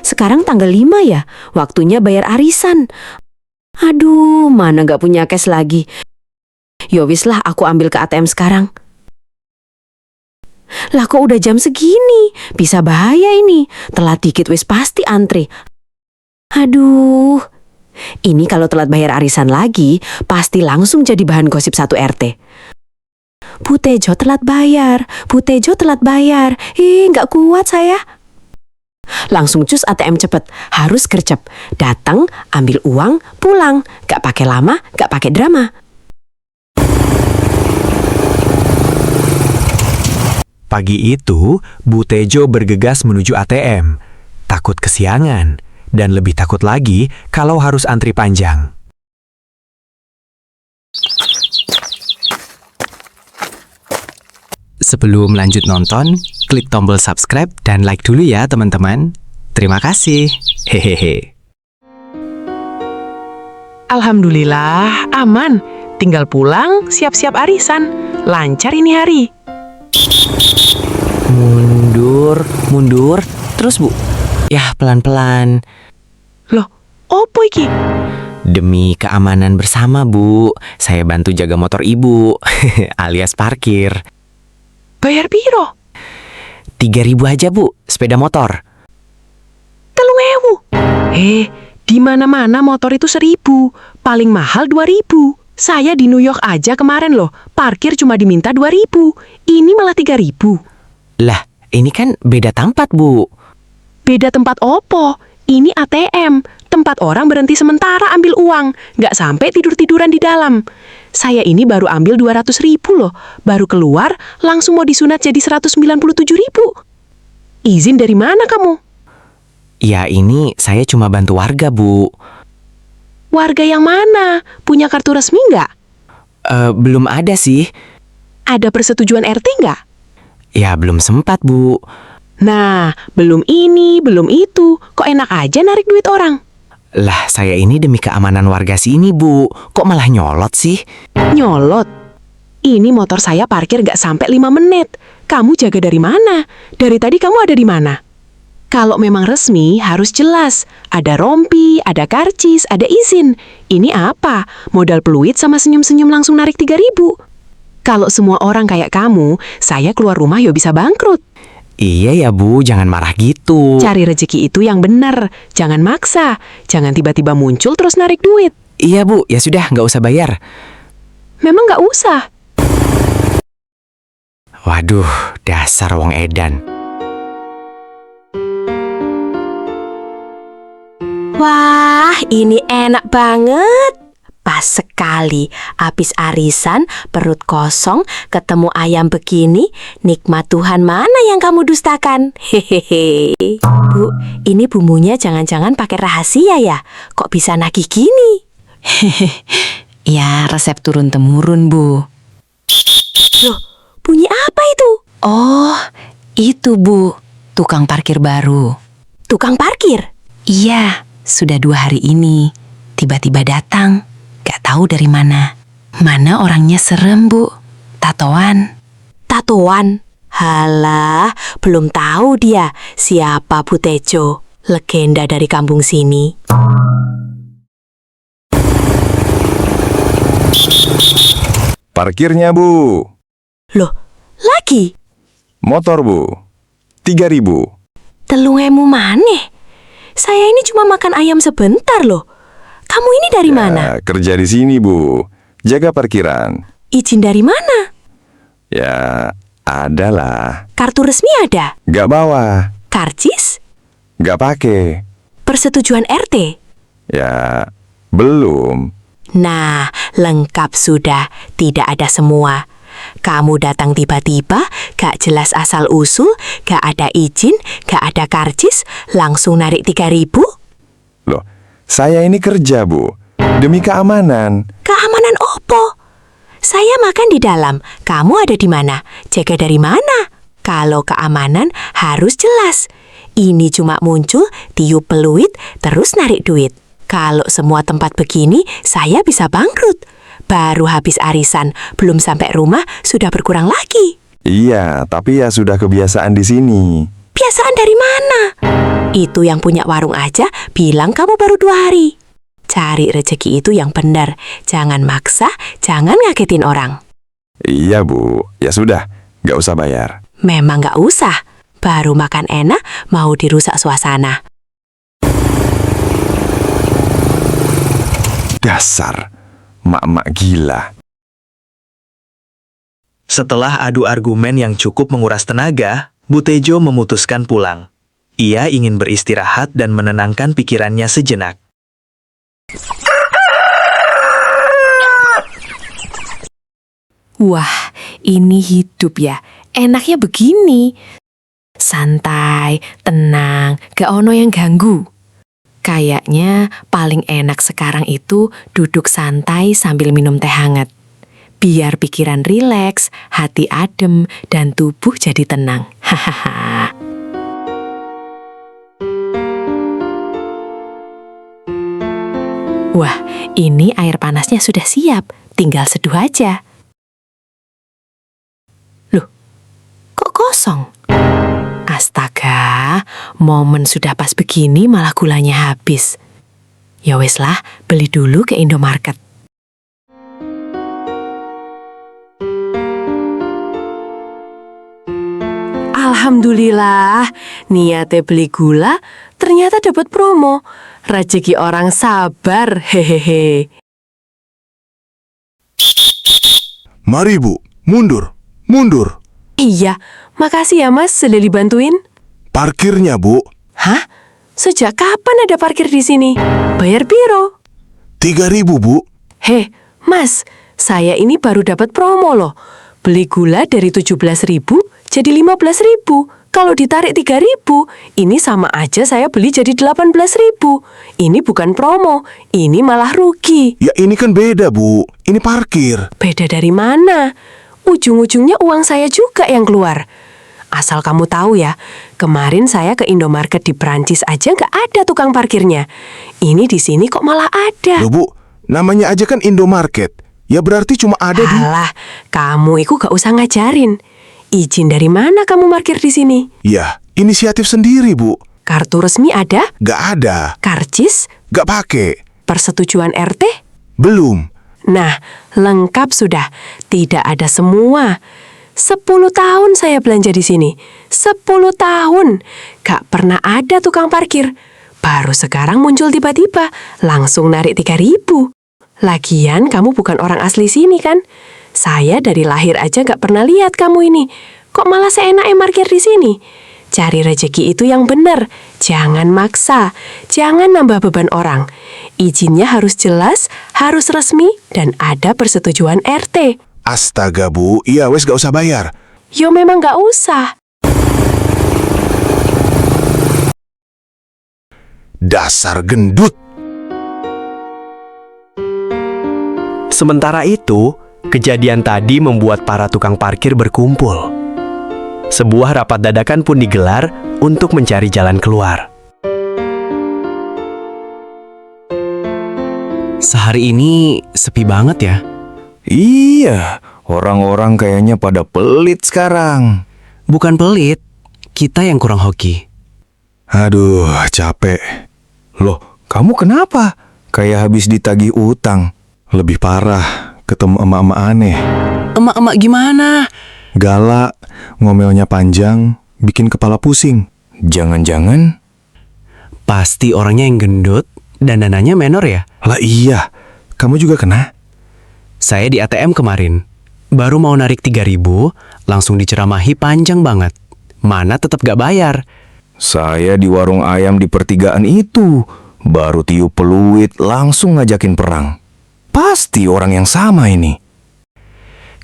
Sekarang tanggal 5 ya? Waktunya bayar arisan. Aduh, mana gak punya cash lagi. Yowis lah, aku ambil ke ATM sekarang. Lah kok udah jam segini? Bisa bahaya ini. Telat dikit wis pasti antri. Aduh. Ini kalau telat bayar arisan lagi, pasti langsung jadi bahan gosip satu RT. Bu Tejo telat bayar. Bu Tejo telat bayar. Gak kuat saya. Langsung cus ATM cepet. Harus gercep. Datang, ambil uang, pulang. Gak pakai lama, gak pakai drama. Pagi itu, Bu Tejo bergegas menuju ATM. Takut kesiangan, dan lebih takut lagi kalau harus antri panjang. Sebelum lanjut nonton, klik tombol subscribe dan like dulu ya teman-teman. Terima kasih. Hehehe. Alhamdulillah, aman. Tinggal pulang, siap-siap arisan. Lancar ini hari. Mundur. Terus, Bu. Ya, pelan-pelan. Loh, opo iki? Demi keamanan bersama, Bu. Saya bantu jaga motor Ibu, alias parkir. Bayar piro? 3.000 aja, Bu, sepeda motor. 3.000. Di mana-mana motor itu 1.000. Paling mahal 2.000. Saya di New York aja kemarin loh, parkir cuma diminta 2.000. Ini malah 3.000. Lah, ini kan beda tempat, Bu. Beda tempat opo? Ini ATM, tempat orang berhenti sementara ambil uang, nggak sampai tidur-tiduran di dalam. Saya ini baru ambil 200.000 loh, baru keluar langsung mau disunat jadi 197.000. Izin dari mana kamu? Ya, ini saya cuma bantu warga, Bu. Warga yang mana? Punya kartu resmi nggak? Belum ada sih. Ada persetujuan RT nggak? Ya, belum sempat, Bu. Nah, belum ini, belum itu. Kok enak aja narik duit orang? Lah, saya ini demi keamanan warga sini, Bu. Kok malah nyolot sih? Nyolot? Ini motor saya parkir gak sampai 5 menit. Kamu jaga dari mana? Dari tadi kamu ada di mana? Kalau memang resmi, harus jelas. Ada rompi, ada karcis, ada izin. Ini apa? Modal peluit sama senyum-senyum langsung narik 3.000. Kalau semua orang kayak kamu, saya keluar rumah ya bisa bangkrut. Iya ya, Bu, jangan marah gitu. Cari rezeki itu yang benar. Jangan maksa. Jangan tiba-tiba muncul terus narik duit. Iya, Bu, ya sudah, nggak usah bayar. Memang nggak usah. Waduh, dasar wong edan. Wah, ini enak banget. Pas sekali, habis arisan, perut kosong, ketemu ayam begini, nikmat Tuhan mana yang kamu dustakan? Hehehe. Bu, ini bumbunya jangan-jangan pakai rahasia ya? Kok bisa nagih gini? Ya, resep turun-temurun, Bu. Loh, bunyi apa itu? Oh, itu, Bu. Tukang parkir baru. Tukang parkir? Iya, sudah 2 hari ini. Tiba-tiba datang. Gak tahu dari mana. Mana orangnya serem, Bu. Tatoan. Tatoan? Halah, belum tahu dia siapa Bu Tejo, legenda dari kampung sini. Parkirnya, Bu. Loh, lagi? Motor, Bu. 3.000. 3.000 maneh? Saya ini cuma makan ayam sebentar loh. Kamu ini dari mana? Kerja di sini, Bu. Jaga parkiran. Izin dari mana? Ya, adalah. Kartu resmi ada? Gak bawa. Karcis? Gak pakai. Persetujuan RT? Ya, belum. Nah, lengkap sudah. Tidak ada semua. Kamu datang tiba-tiba, gak jelas asal-usul, gak ada izin, gak ada karcis, langsung narik 3.000? Loh, saya ini kerja, Bu. Demi keamanan. Keamanan opo? Saya makan di dalam, kamu ada di mana? Jaga dari mana? Kalau keamanan harus jelas. Ini cuma muncul, tiup peluit, terus narik duit. Kalau semua tempat begini, saya bisa bangkrut. Baru habis arisan, belum sampai rumah, sudah berkurang lagi. Iya, tapi ya sudah kebiasaan di sini. Biasaan dari mana? Itu yang punya warung aja bilang kamu baru 2 hari. Cari rezeki itu yang benar. Jangan maksa, jangan ngagetin orang. Iya, Bu. Ya sudah, nggak usah bayar. Memang nggak usah. Baru makan enak, mau dirusak suasana. Dasar mak-mak gila. Setelah adu argumen yang cukup menguras tenaga, Bu Tejo memutuskan pulang. Ia ingin beristirahat dan menenangkan pikirannya sejenak. Wah, ini hidup ya. Enaknya begini. Santai, tenang, gak ono yang ganggu. Kayaknya paling enak sekarang itu duduk santai sambil minum teh hangat. Biar pikiran rileks, hati adem, dan tubuh jadi tenang. Hahaha. Wah, ini air panasnya sudah siap. Tinggal seduh aja. Loh, kok kosong? Astaga, momen sudah pas begini malah gulanya habis. Ya wes lah, beli dulu ke Indomarket. Alhamdulillah, niatnya beli gula, ternyata dapat promo. Rezeki orang sabar, hehehe. Mari, Bu. Mundur. Mundur. Iya, makasih ya mas sudah dibantuin. Parkirnya, Bu. Hah? Sejak kapan ada parkir di sini? Bayar biro. 3.000, Bu. Heh, mas, saya ini baru dapat promo loh. Beli gula dari 17.000 jadi 15.000. Kalau ditarik 3.000, ini sama aja saya beli jadi 18.000. Ini bukan promo, ini malah rugi. Ya ini kan beda, Bu. Ini parkir. Beda dari mana? Ujung-ujungnya uang saya juga yang keluar. Asal kamu tahu ya, kemarin saya ke Indomarket di Prancis aja nggak ada tukang parkirnya. Ini di sini kok malah ada. Loh, Bu. Namanya aja kan Indomarket. Ya berarti cuma ada di... Alah, kamu itu gak usah ngajarin. Izin dari mana kamu parkir di sini? Ya, inisiatif sendiri, Bu. Kartu resmi ada? Gak ada. Karcis? Gak pakai. Persetujuan RT? Belum. Nah, lengkap sudah. Tidak ada semua. 10 tahun saya belanja di sini. 10 tahun. Gak pernah ada tukang parkir. Baru sekarang muncul tiba-tiba. Langsung narik 3.000. Lagian kamu bukan orang asli sini kan? Saya dari lahir aja gak pernah lihat kamu ini. Kok malah seenaknya parkir di sini? Cari rezeki itu yang benar. Jangan maksa. Jangan nambah beban orang. Izinnya harus jelas, harus resmi, dan ada persetujuan RT. Astaga, Bu. Iya, wes gak usah bayar. Yo memang gak usah. Dasar gendut. Sementara itu, kejadian tadi membuat para tukang parkir berkumpul. Sebuah rapat dadakan pun digelar untuk mencari jalan keluar. Sehari ini sepi banget ya. Iya, orang-orang kayaknya pada pelit sekarang. Bukan pelit, kita yang kurang hoki. Aduh, capek. Loh, kamu kenapa? Kayak habis ditagih utang. Lebih parah, ketemu emak-emak aneh. Emak-emak gimana? Galak, ngomelnya panjang, bikin kepala pusing. Jangan-jangan... Pasti orangnya yang gendut dan dananya menor ya? Lah iya, kamu juga kena? Saya di ATM kemarin. Baru mau narik 3.000, langsung diceramahi panjang banget. Mana tetap gak bayar. Saya di warung ayam di pertigaan itu. Baru tiup peluit, langsung ngajakin perang. Pasti orang yang sama ini.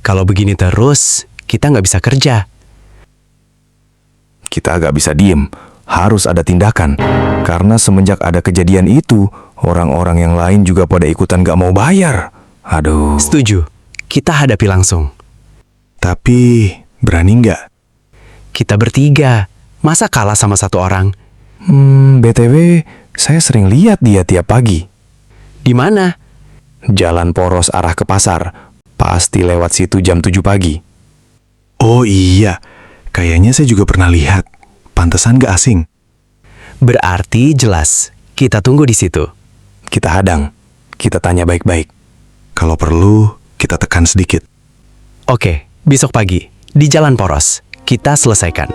Kalau begini terus, kita nggak bisa kerja. Kita agak bisa diem, harus ada tindakan. Karena semenjak ada kejadian itu, orang-orang yang lain juga pada ikutan gak mau bayar. Aduh. Setuju, kita hadapi langsung. Tapi, berani nggak? Kita bertiga, masa kalah sama satu orang? BTW, saya sering lihat dia tiap pagi. Di mana? Jalan poros arah ke pasar. Pasti lewat situ jam 7 pagi. Oh iya, kayaknya saya juga pernah lihat. Pantesan gak asing. Berarti jelas. Kita tunggu di situ. Kita hadang. Kita tanya baik-baik. Kalau perlu, kita tekan sedikit. Oke, besok pagi. Di Jalan Poros. Kita selesaikan.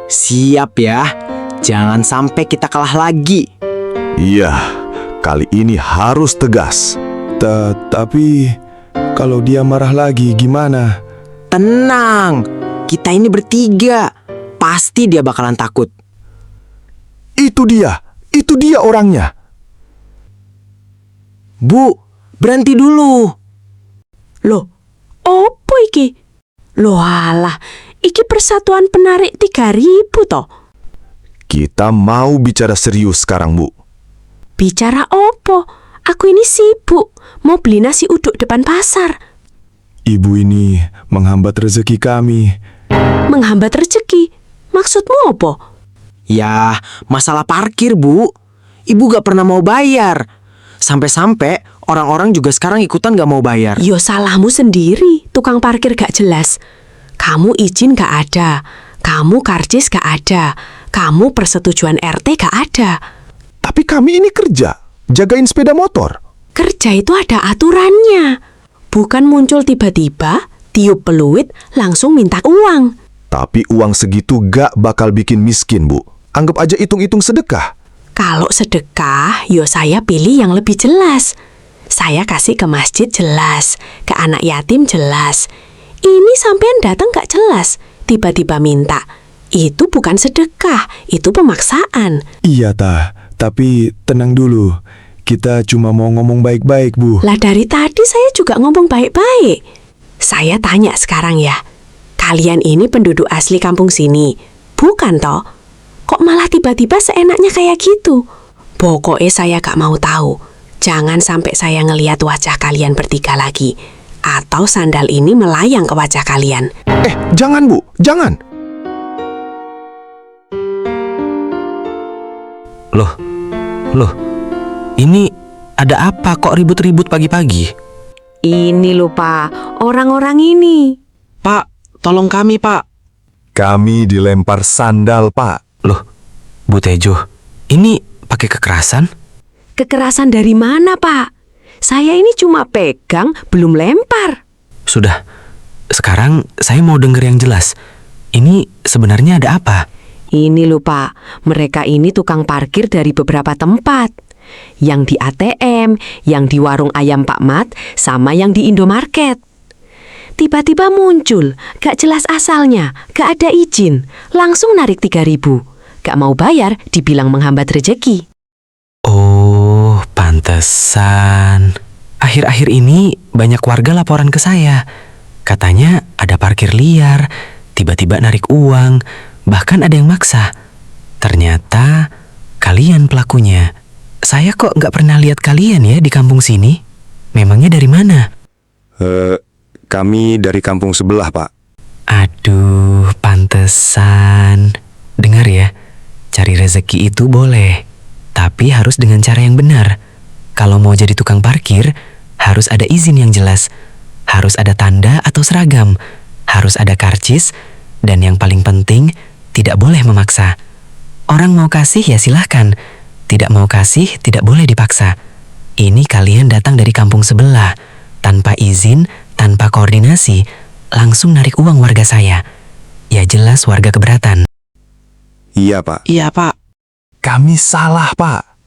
Siap ya, jangan sampai kita kalah lagi. Iya, kali ini harus tegas. Tapi kalau dia marah lagi gimana? Tenang, kita ini bertiga. Pasti dia bakalan takut. Itu dia orangnya. Bu, berhenti dulu. Loh, opo iki? Loh alah, iki persatuan penarik 3.000 toh. Kita mau bicara serius sekarang, Bu. Bicara opo? Aku ini sibuk, mau beli nasi uduk depan pasar. Ibu ini menghambat rezeki kami. Menghambat rezeki? Maksudmu opo? Ya, masalah parkir, Bu. Ibu gak pernah mau bayar. Sampai-sampai orang-orang juga sekarang ikutan gak mau bayar. Yo salahmu sendiri, tukang parkir gak jelas. Kamu izin gak ada, kamu karcis gak ada, kamu persetujuan RT gak ada. Tapi kami ini kerja, jagain sepeda motor. Kerja itu ada aturannya. Bukan muncul tiba-tiba, tiup peluit, langsung minta uang. Tapi uang segitu gak bakal bikin miskin, Bu. Anggap aja hitung-hitung sedekah. Kalau sedekah, yo saya pilih yang lebih jelas. Saya kasih ke masjid jelas, ke anak yatim jelas. Ini sampean datang gak jelas, tiba-tiba minta. Itu bukan sedekah, itu pemaksaan. Iya, tapi tenang dulu. Kita cuma mau ngomong baik-baik, Bu. Lah dari tadi saya juga ngomong baik-baik. Saya tanya sekarang ya, kalian ini penduduk asli kampung sini, bukan toh? Kok malah tiba-tiba seenaknya kayak gitu? Pokoknya saya gak mau tahu. Jangan sampai saya ngelihat wajah kalian bertiga lagi. Atau sandal ini melayang ke wajah kalian. Jangan, Bu. Jangan. Loh, ini ada apa kok ribut-ribut pagi-pagi? Ini loh Pak, orang-orang ini. Pak, tolong kami, Pak. Kami dilempar sandal, Pak. Loh, Bu Tejo, ini pakai kekerasan? Kekerasan dari mana Pak? Saya ini cuma pegang, belum lempar. Sudah, sekarang saya mau dengar yang jelas. Ini sebenarnya ada apa? Ini loh Pak, mereka ini tukang parkir dari beberapa tempat. Yang di ATM, yang di warung ayam Pak Mat, sama yang di Indomarket. Tiba-tiba muncul, gak jelas asalnya, gak ada izin, langsung narik 3.000. Gak mau bayar, dibilang menghambat rezeki. Oh, pantesan. Akhir-akhir ini banyak warga laporan ke saya. Katanya ada parkir liar, tiba-tiba narik uang, bahkan ada yang maksa. Ternyata kalian pelakunya. Saya kok nggak pernah lihat kalian ya di kampung sini. Memangnya dari mana? Kami dari kampung sebelah, Pak. Aduh, pantesan. Dengar ya, cari rezeki itu boleh, tapi harus dengan cara yang benar. Kalau mau jadi tukang parkir, harus ada izin yang jelas, harus ada tanda atau seragam, harus ada karcis, dan yang paling penting, tidak boleh memaksa. Orang mau kasih ya silahkan, tidak mau kasih tidak boleh dipaksa. Ini kalian datang dari kampung sebelah, tanpa izin, tanpa koordinasi, langsung narik uang warga saya. Ya jelas warga keberatan. Iya, Pak. Iya, Pak. Kami salah, Pak.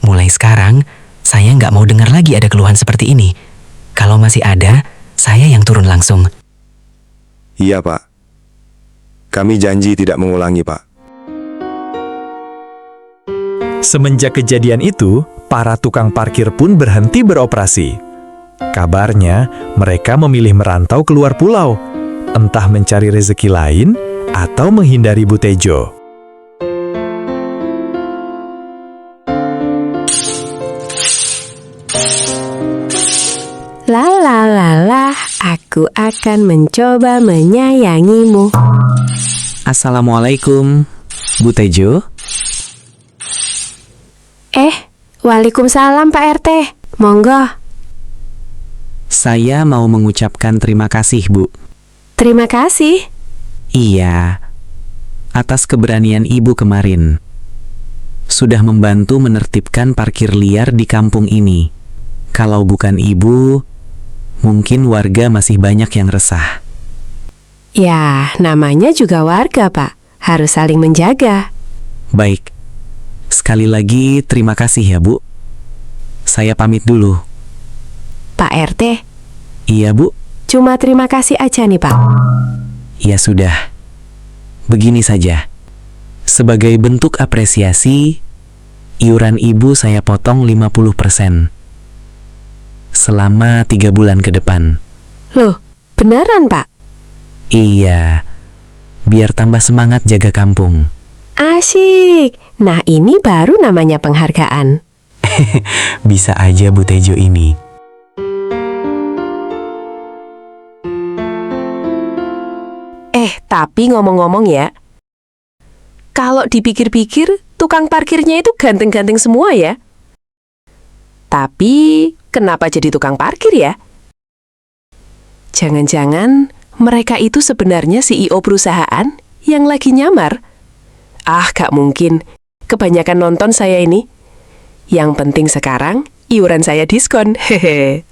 Mulai sekarang, saya nggak mau dengar lagi ada keluhan seperti ini. Kalau masih ada, saya yang turun langsung. Iya, Pak. Kami janji tidak mengulangi, Pak. Semenjak kejadian itu, para tukang parkir pun berhenti beroperasi. Kabarnya, mereka memilih merantau keluar pulau, entah mencari rezeki lain atau menghindari Bu Tejo. Lala, aku akan mencoba menyayangimu. Assalamualaikum, Bu Tejo. Waalaikumsalam Pak RT. Monggo. Saya mau mengucapkan terima kasih, Bu. Terima kasih. Iya, atas keberanian Ibu kemarin. Sudah membantu menertibkan parkir liar di kampung ini. Kalau bukan Ibu, mungkin warga masih banyak yang resah. Ya, namanya juga warga, Pak. Harus saling menjaga. Baik, sekali lagi terima kasih ya, Bu. Saya pamit dulu. Pak RT, Iya, Bu. cuma terima kasih aja nih, Pak. Ya sudah. Begini saja. Sebagai bentuk apresiasi, iuran Ibu saya potong 50%. Selama 3 bulan ke depan. Loh, beneran, Pak? Iya, biar tambah semangat jaga kampung. Asyik. Nah, ini baru namanya penghargaan. Bisa aja Bu Tejo ini. Tapi ngomong-ngomong ya, kalau dipikir-pikir, tukang parkirnya itu ganteng-ganteng semua ya. Tapi, kenapa jadi tukang parkir ya? Jangan-jangan mereka itu sebenarnya CEO perusahaan yang lagi nyamar? Ah, gak mungkin. Kebanyakan nonton saya ini. Yang penting sekarang, iuran saya diskon. Hehe.